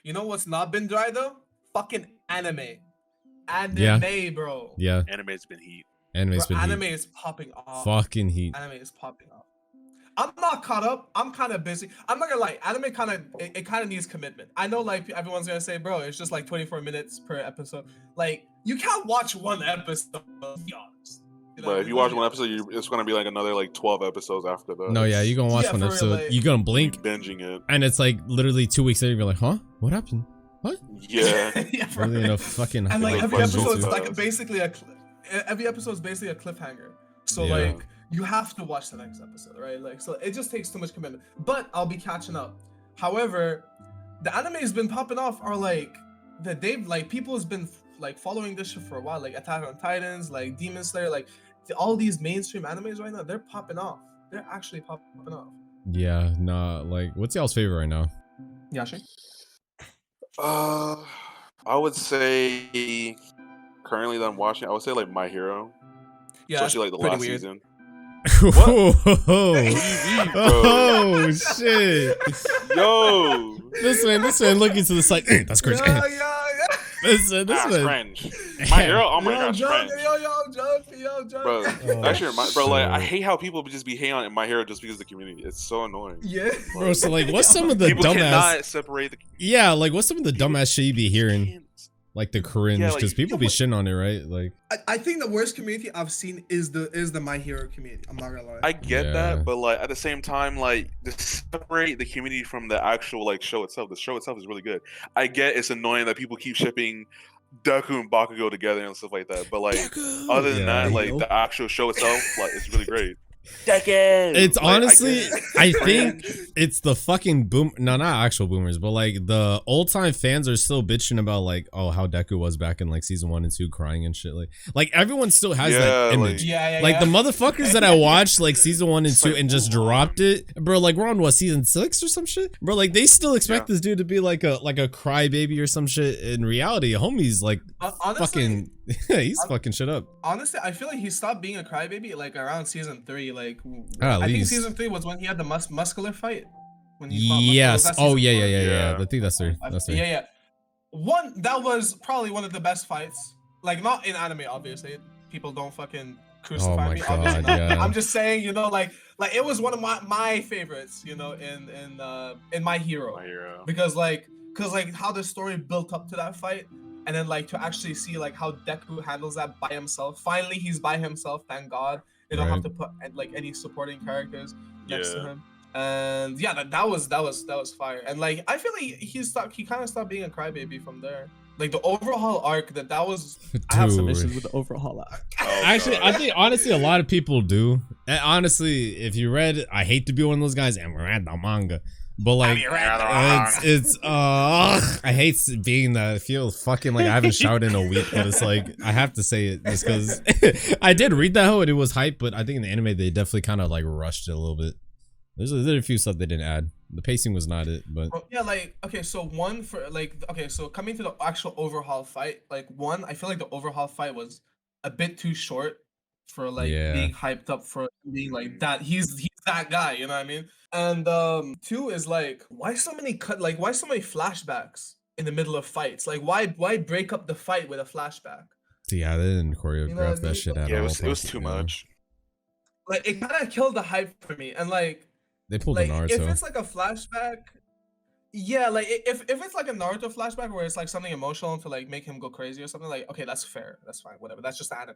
You know what's not been dry though? Fucking anime. Yeah. Bro. Yeah. Anime's been heat. Anime's been Anime heat. is popping off. Fucking heat. Anime is popping off. I'm not caught up. I'm kind of busy. I'm not gonna lie. Anime kind of needs commitment. I know like everyone's gonna say, bro, it's just like 24 minutes per episode. Like you can't watch one episode. Be honest. But if you watch one episode, it's gonna be like another like 12 episodes after that. No, yeah, you're gonna watch one episode. Like, you're gonna blink, binging it, and it's like literally 2 weeks later. You're like, huh? What happened? What? Yeah. Yeah, really in a fucking. And like every episode is like basically every episode is basically a cliffhanger. So like you have to watch the next episode, right? Like so it just takes too much commitment. But I'll be catching up. However, the anime has been popping off are like that they've like people has been like following this shit for a while, like Attack on Titans, like Demon Slayer, like all these mainstream animes right now, they're popping off. They're actually popping off. Yeah, nah, like what's y'all's favorite right now? Yashi? I would say currently that I'm watching, I would say like My Hero. Yeah, especially like the last season. Oh shit! Yo, this man looking to the side. That's crazy. Yeah. This man. Cringe. My Hero. Oh my gosh, cringe. Yo, bro. Actually, bro, like I hate how people just be hating on My Hero just because of the community. It's so annoying. Yeah, bro. So like, what's some of the people dumbass? Cannot separate the. Yeah, like what's some of the dumbass shit you be hearing? Like the cringe, because people be shitting on it, right? Like, I think the worst community I've seen is the My Hero community. I'm not gonna lie. I get that, but like at the same time, like to separate the community from the actual like show itself. The show itself is really good. I get it's annoying that people keep shipping Deku and Bakugo together and stuff like that, but like other than that, like the actual show itself, like it's really great. It's like, honestly, I think it's the fucking boom. No, not actual boomers, but like the old time fans are still bitching about like, oh, how Deku was back in like season 1 and 2, crying and shit. Like everyone still has that image. Like the motherfuckers that I watched like season 1 and 2 and just dropped it, bro. Like we're on what, season 6 or some shit, bro. Like they still expect this dude to be like a crybaby or some shit. In reality, homie's like honestly, fucking, he's fucking shit up. Honestly, I feel like he stopped being a crybaby like around season 3. Like I think season 3 was when he had the muscular fight. When he yes. Oh yeah. I think that's right. That's right. Yeah. One that was probably one of the best fights. Like not in anime, obviously. People don't fucking crucify me. God, yeah. I'm just saying, you know, like it was one of my favorites, you know, in My Hero. Because how the story built up to that fight. And then like to actually see like how Deku handles that by himself. Finally, he's by himself. Thank God. They don't have to put like any supporting characters next to him. And yeah, that was fire. And like I feel like he kind of stopped being a crybaby from there. Like the overhaul arc that was. Dude. I have some issues with the overhaul arc. Actually, I think honestly a lot of people do. And honestly, if you read, I hate to be one of those guys, and we're at the manga. But like, it's I hate being that. I feel fucking like I haven't shouted in a week, but it's like I have to say it just because I did read that and it was hype, but I think in the anime they definitely kind of like rushed it a little bit. There's a few stuff they didn't add. The pacing was not it, but yeah, like okay, so so coming to the actual overhaul fight, like one, I feel like the overhaul fight was a bit too short for like being hyped up for being like that. He's that guy, you know what I mean? And 2 is like why so many flashbacks in the middle of fights? Like why break up the fight with a flashback? Yeah, they didn't choreograph that shit at all. It was too much. Like it kind of killed the hype for me. And like they pulled a Naruto. If it's like a flashback, yeah, like if it's like a Naruto flashback where it's like something emotional to like make him go crazy or something, like okay, that's fair, that's fine, whatever. That's just anime.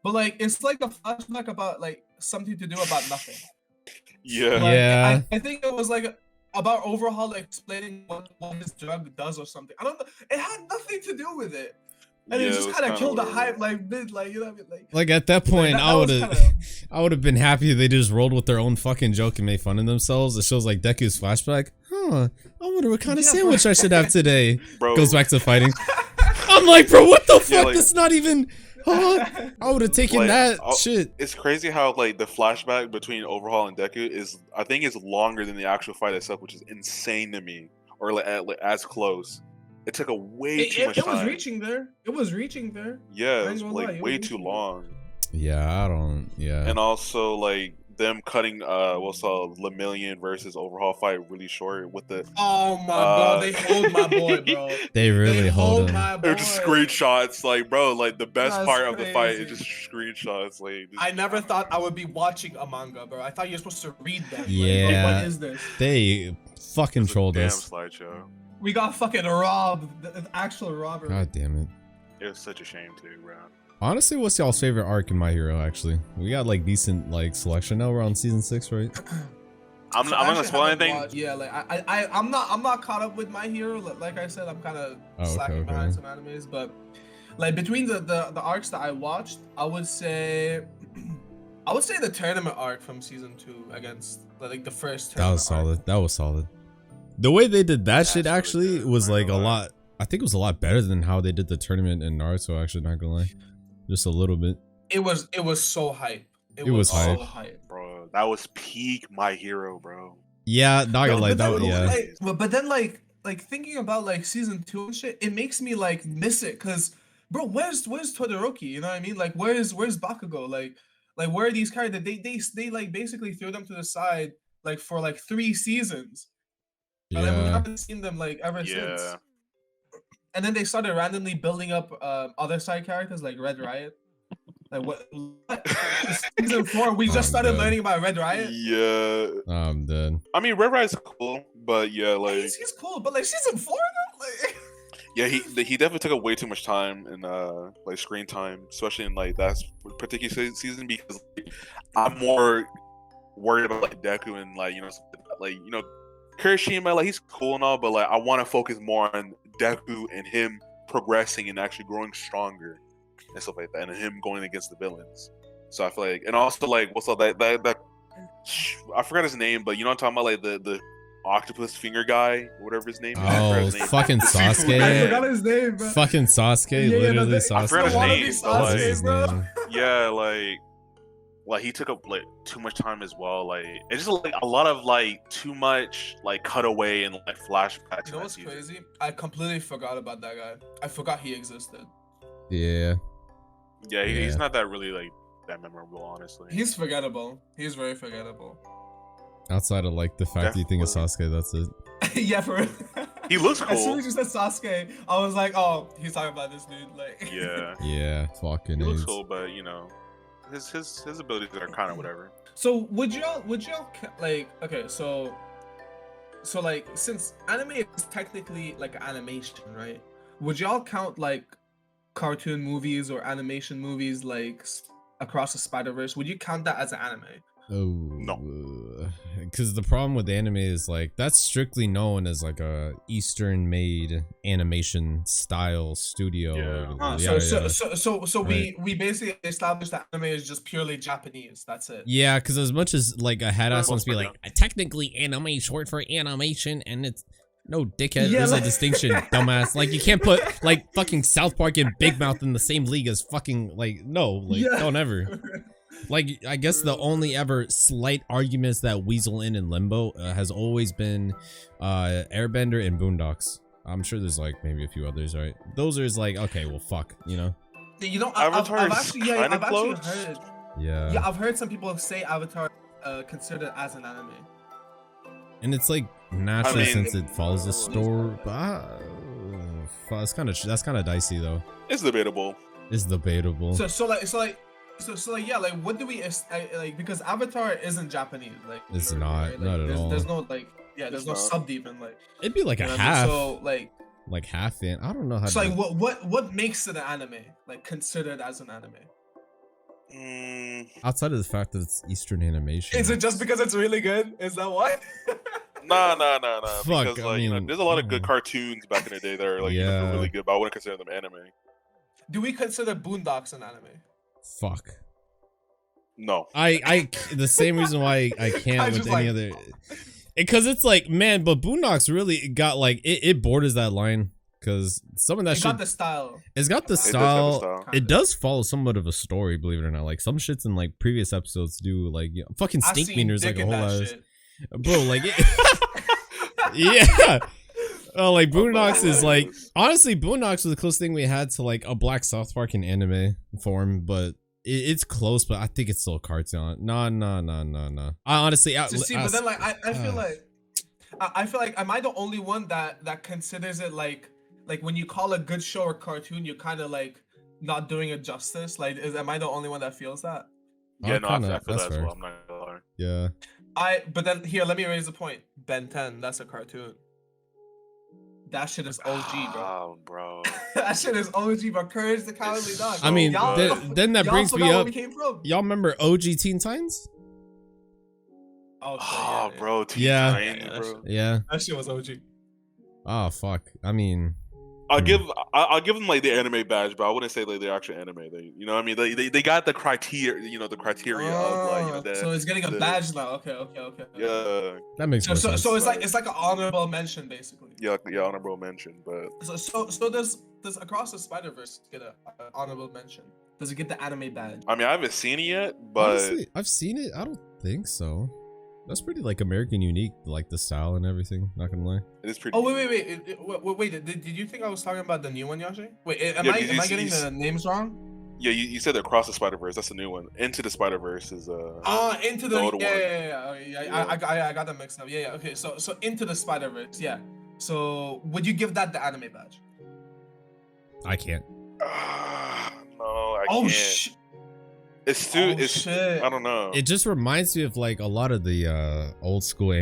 But like it's like a flashback about like something to do about nothing. Yeah. I think it was like about Overhaul explaining what his drug does or something. I don't know. It had nothing to do with it. And it just kind of killed the hype, like mid, like you know what I mean? Like at that point, I would have been happy if they just rolled with their own fucking joke and made fun of themselves. It shows like Deku's flashback. I wonder what kind of sandwich I should have today. Goes back to fighting. I'm like, bro, what the fuck? That's not even. I would have taken that shit. It's crazy how like the flashback between Overhaul and Deku is, I think, is longer than the actual fight itself, which is insane to me. Or like as close. It took way too much time. It was reaching there. Yeah, it was like way too long. Yeah, I don't. Yeah. And also like them cutting what's called Lemillion versus Overhaul fight really short with the Oh my god, they hold my boy, bro. They really hold him. my boy. they're just screenshots, like bro, like the best That's part of the fight crazy. is just screenshots. Like I never thought I would be watching a manga, bro. I thought you're supposed to read them. Like, Yeah. what is this? They fucking it's a trolled damn us. slideshow. We got fucking robbed. The actual robbery. God damn it. It was such a shame too, bro. Honestly, what's y'all's favorite arc in My Hero? Actually, we got like decent like selection now. We're on season 6, right? I'm So not I gonna actually spoil haven't anything. watched- yeah, like I'm not caught up with My Hero. Like I said, I'm kind of Oh, okay, slacking okay. behind some animes, but like between the arcs that I watched, I would say the tournament arc from season 2 against like the first That tournament was arc. solid. That was solid. The way they did that That's shit really actually good, was not like a gonna lie. lot. I think it was a lot better than how they did the tournament in Naruto. Actually, not gonna lie, just a little bit. It was so hype. It was so hype. hype. Bro, that was peak My Hero, bro. Yeah, not gonna No, lie. but That then, yeah. but then like thinking about like season 2 and shit, it makes me like miss it because bro, where's Todoroki? You know what I mean? Like where's Bakugo? Like where are these characters? They like basically threw them to the side like for like 3 seasons. And then we Yeah. haven't seen them like ever Yeah. since. And then they started randomly building up other side characters like Red Riot. Like what? Season 4, we just started dead. learning about Red Riot. Yeah. I'm dead. I mean, Red Riot's cool, but yeah, like He's cool, but like season 4 though, like. yeah, he definitely took up way too much time in like screen time, especially in like that particular season because like, I'm more worried about like Deku and like Kirishima, like he's cool and all, but like I want to focus more on Deku and him progressing and actually growing stronger and stuff like that, and him going against the villains. So I feel like, and also like what's up that I forgot his name, but you know what I'm talking about, like the octopus finger guy, whatever his name is. I forgot Oh, his name. fucking Sasuke. I forgot his name, bro. Fucking Sasuke, Yeah, yeah, no, literally I Sasuke. forgot his wanna name, be but, like- What's his bro. name? Yeah, like he took up like too much time as well. Like it's just like a lot of like too much like cutaway and like flashbacks. You know what's crazy? I completely forgot about that guy. I forgot he existed. Yeah. Yeah, he's Yeah. not that really like that memorable, honestly. He's forgettable. He's very forgettable. Outside of like the fact you think of Sasuke, that's it. Yeah, for real. He looks As soon cool. as you said Sasuke, I was like, oh, he's talking about this dude. Like, Yeah, Yeah, fucking he looks is. cool, but you know, his abilities are kind of whatever. So would y'all like okay, so like since anime is technically like animation, right? Would y'all count like cartoon movies or animation movies like Across the Spider-Verse? Would you count that as an anime? Oh, because the problem with anime is like that's strictly known as like a Eastern-made animation style studio. Yeah. So Right. we basically established that anime is just purely Japanese. That's it. Yeah, because as much as like a head ass For the wants to be most like technically anime is short for animation, and it's no dickhead. Yeah, There's like- a distinction, dumbass. Like you can't put like fucking South Park and Big Mouth in the same league as fucking like no, like Yeah. don't ever. Like I guess the only ever slight arguments that Weasel in Limbo has always been Airbender and Boondocks. I'm sure there's like maybe a few others, right? Those are like okay, well fuck, you know. You know, Avatar I've is actually, kinda I've actually close. heard. Yeah. Yeah, I've heard some people say Avatar considered as an anime. And it's like naturally I mean- since it follows the story, but that's kind of dicey though. It's debatable. It's debatable. So like yeah, like what do we like, because Avatar isn't Japanese, like It's you're not, right, not at there's, all. There's no like there's It's no not. sub even like It'd be like you a know what I mean? half, So like half in. I don't know how. so to like what makes it an anime? Like considered as an anime? outside of the fact that it's Eastern animation. Is it just because it's really good? Is that why? Nah. Fuck, Because I like mean, there's a lot of good cartoons back in the day that are like Yeah. really good, but I wouldn't consider them anime. Do we consider Boondocks an anime? Fuck. No. I the same reason why I can't I with just any like- other. Because it's like man, but Boondocks really got like it borders that line because some of that It shit. got the style. It's got the It does have a style. style. It does follow somewhat of a story, believe it or not. Like some shits in like previous episodes do, like you know, fucking I Stink seen Meaner's dick like a in whole that ass, shit. bro. Like, yeah. Oh, like Boondocks is like honestly, Boondocks was the closest thing we had to like a Black South Park in anime form, but it's close, but I think it's still a cartoon. No. I honestly, but then like I feel like I feel like am I the only one that considers it like when you call a good show or cartoon, you're kind of like not doing it justice? Like, am I the only one that feels that? Yeah, no, I feel that as well. I'm not gonna lie. Yeah. But then here, let me raise the point. Ben 10, that's a cartoon. That shit is OG, bro. Oh, bro. That shit is OG, bro. Courage the Cowardly Dog. I mean, then that brings me up. Y'all remember OG Teen Titans? Oh, yeah, bro. Teen Titans, bro. Yeah. That shit was OG. Oh, fuck. I mean... I'll give them like the anime badge, but I wouldn't say like they're actual anime. You know what I mean? They got the criteria, the criteria of like. So it's getting a badge now. Okay. Yeah. That makes sense. So it's like an honorable mention, basically. Yeah, honorable mention, but. So does Across the Spider-Verse get an honorable mention? Does it get the anime badge? I mean, I haven't seen it yet, but honestly, I've seen it. I don't think so. That's pretty like American unique, like the style and everything. Not gonna lie. It is pretty. Oh wait! Did you think I was talking about the new one, Yashi? Wait, am I getting the names wrong? Yeah, you said Across the Spider-Verse. That's the new one. Into the Spider-Verse is Into the old one. Yeah. I got that mixed up. Yeah. Okay, so Into the Spider-Verse. Yeah. So would you give that the anime badge? I can't. No, I can't. Oh shit. It's too. Shit. I don't know. It just reminds me of like a lot of the old school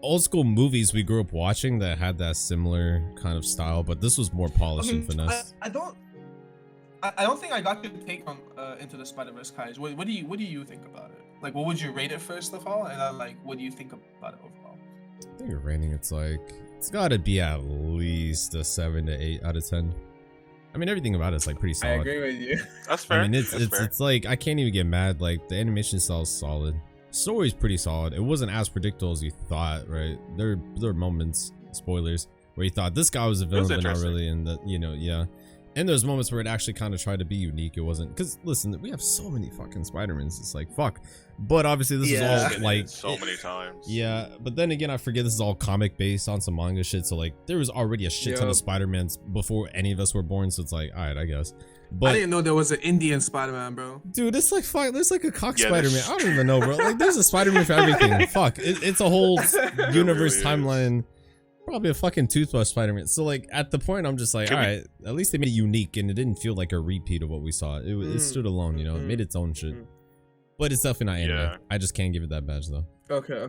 old school movies we grew up watching that had that similar kind of style, but this was more polished and finesse. I don't think I got your take on Into the Spider-Verse, Kai. What do you think about it? Like, what would you rate it first of all, and then like, what do you think about it overall? I think you're rating it's got to be at least a 7 to 8 out of 10. I mean, everything about it's like pretty solid. I agree with you. That's fair. I mean, it's like I can't even get mad. Like the animation style is solid. Story's pretty solid. It wasn't as predictable as you thought, right? There are moments, spoilers, where you thought this guy was a villain, but not really. And that, yeah. And there's moments where it actually kind of tried to be unique. It wasn't, because listen, we have so many fucking Spider-Mans. It's like fuck. But obviously this is all like so many times. Yeah, but then again, I forget this is all comic based on some manga shit. So like, there was already a shit ton of Spider-Mans before any of us were born. So it's like, all right, I guess. But I didn't know there was an Indian Spider-Man, bro. Dude, it's like there's like a cock Spider-Man. I don't even know, bro. Like, there's a Spider-Man for everything. Fuck, it's a whole universe really timeline. Probably a fucking toothbrush Spider-Man. So like at the point I'm just like, all right, at least they made it unique and it didn't feel like a repeat of what we saw. It stood alone, it made its own shit. But it's definitely not anime. I just can't give it that badge though. Okay.